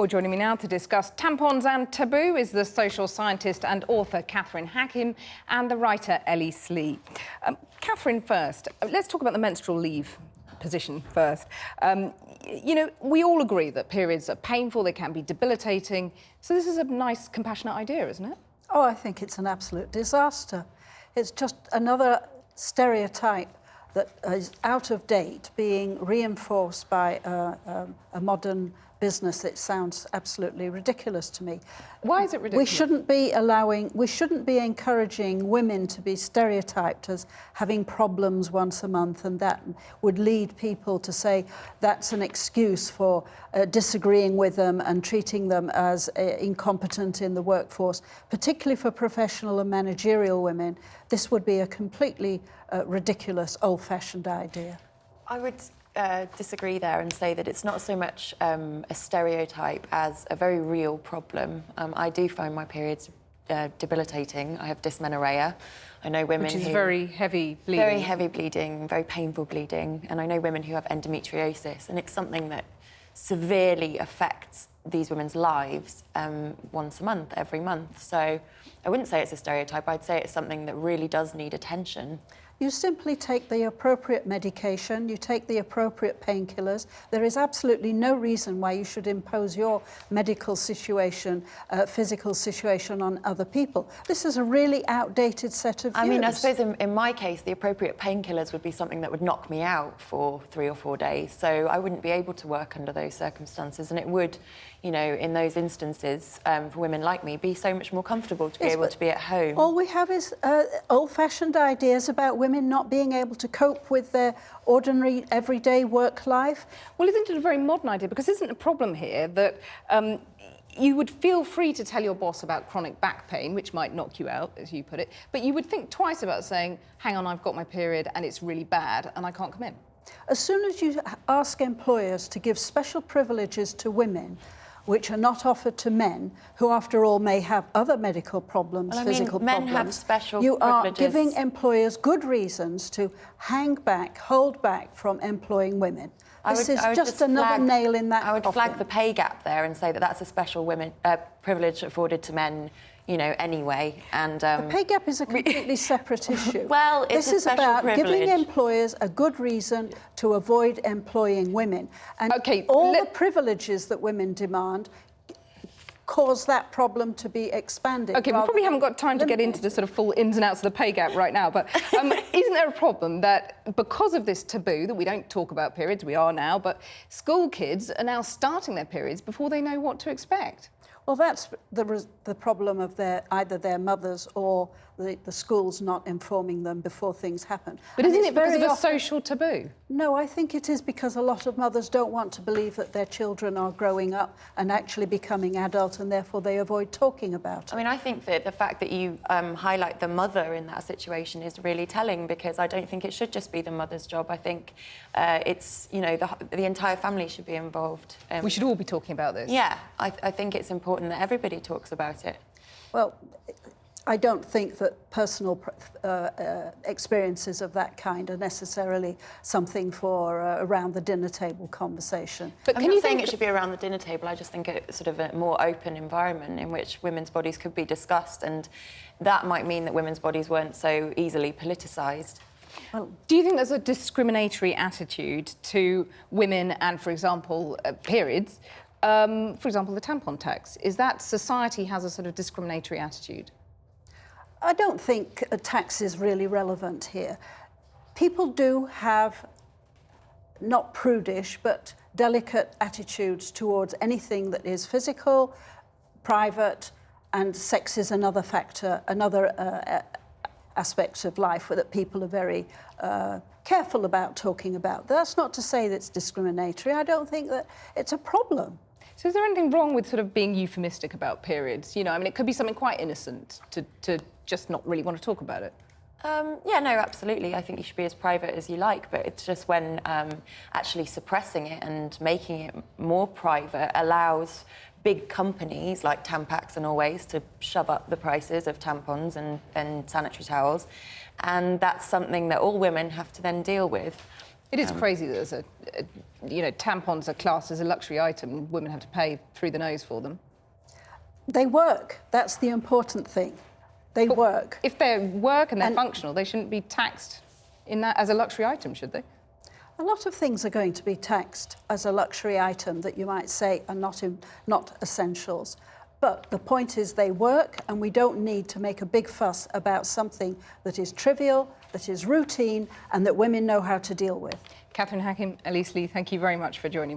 Well, joining me now to discuss tampons and taboo is the social scientist and author Catherine Hakim and the writer Ellie Slee. Catherine, first, let's talk about the menstrual leave position first. You know, we all agree that periods are painful, they can be debilitating, so this is a nice, compassionate idea, isn't it? Oh, I think it's an absolute disaster. It's just another stereotype that is out of date being reinforced by a modern business. It sounds absolutely ridiculous to me. Why is it ridiculous? We shouldn't be encouraging women to be stereotyped as having problems once a month, and that would lead people to say that's an excuse for disagreeing with them and treating them as incompetent in the workforce. Particularly for professional and managerial women, this would be a completely ridiculous, old-fashioned idea. I would disagree there and say that it's not so much a stereotype as a very real problem. I do find my periods debilitating. I have dysmenorrhea. I know women Which is very heavy bleeding. Very heavy bleeding, very painful bleeding. And I know women who have endometriosis, and it's something that severely affects these women's lives once a month, every month. So I wouldn't say it's a stereotype. I'd say it's something that really does need attention. You simply take the appropriate medication, you take the appropriate painkillers. There is absolutely no reason why you should impose your medical situation, physical situation on other people. This is a really outdated set of views. I mean, I suppose in my case, the appropriate painkillers would be something that would knock me out for 3 or 4 days. So I wouldn't be able to work under those circumstances. And it would, you know, in those instances, for women like me, be so much more comfortable to be able to be at home. All we have is old-fashioned ideas about women not being able to cope with their ordinary, everyday work life. Well, isn't it a very modern idea? Because isn't the problem here that you would feel free to tell your boss about chronic back pain, which might knock you out, as you put it, but you would think twice about saying, hang on, I've got my period and it's really bad and I can't come in? As soon as you ask employers to give special privileges to women, which are not offered to men, who, after all, may have other medical problems, physical men problems. have special you privileges. are giving employers good reasons to hang back, hold back from employing women. This is just another nail in that I would coffin. flag the pay gap there and say that that's a special privilege afforded to men, you know, anyway. And the pay gap is a completely separate issue. Well, it's this is special about privilege. giving employers a good reason to avoid employing women. And okay, all the privileges that women demand cause that problem to be expanded. OK, we probably haven't got time to get into the sort of full ins and outs of the pay gap right now, but isn't there a problem that because of this taboo that we don't talk about periods, we are now, but school kids are now starting their periods before they know what to expect? Well, that's the problem of either their mothers or the schools not informing them before things happen. But isn't it because of a social taboo? No, I think it is because a lot of mothers don't want to believe that their children are growing up and actually becoming adult, and therefore they avoid talking about it. I mean, I think that the fact that you highlight the mother in that situation is really telling, because I don't think it should just be the mother's job. I think it's, you know, the entire family should be involved. We should all be talking about this. Yeah, I think it's important that everybody talks about it. Well, I don't think that personal experiences of that kind are necessarily something for around the dinner table conversation. But I'm not saying it should be around the dinner table. I just think it's sort of a more open environment in which women's bodies could be discussed, and that might mean that women's bodies weren't so easily politicised. Well, do you think there's a discriminatory attitude to women and, for example, periods? For example, the tampon tax. Is that society has a sort of discriminatory attitude? I don't think a tax is really relevant here. People do have, not prudish, but delicate attitudes towards anything that is physical, private, and sex is another factor, another aspect of life that people are very careful about talking about. That's not to say that it's discriminatory. I don't think that it's a problem. So is there anything wrong with sort of being euphemistic about periods? You know, I mean, it could be something quite innocent to just not really want to talk about it. Yeah, no, absolutely. I think you should be as private as you like, but it's just when actually suppressing it and making it more private allows big companies like Tampax and Always to shove up the prices of tampons and sanitary towels. And that's something that all women have to then deal with. It is crazy that there's tampons are classed as a luxury item. Women have to pay through the nose for them. They work. That's the important thing. They work. If they work and they're functional, they shouldn't be taxed in that as a luxury item, should they? A lot of things are going to be taxed as a luxury item that you might say are not essentials. But the point is they work, and we don't need to make a big fuss about something that is trivial, that is routine, and that women know how to deal with. Catherine Hakim, Ellie Slee, thank you very much for joining me.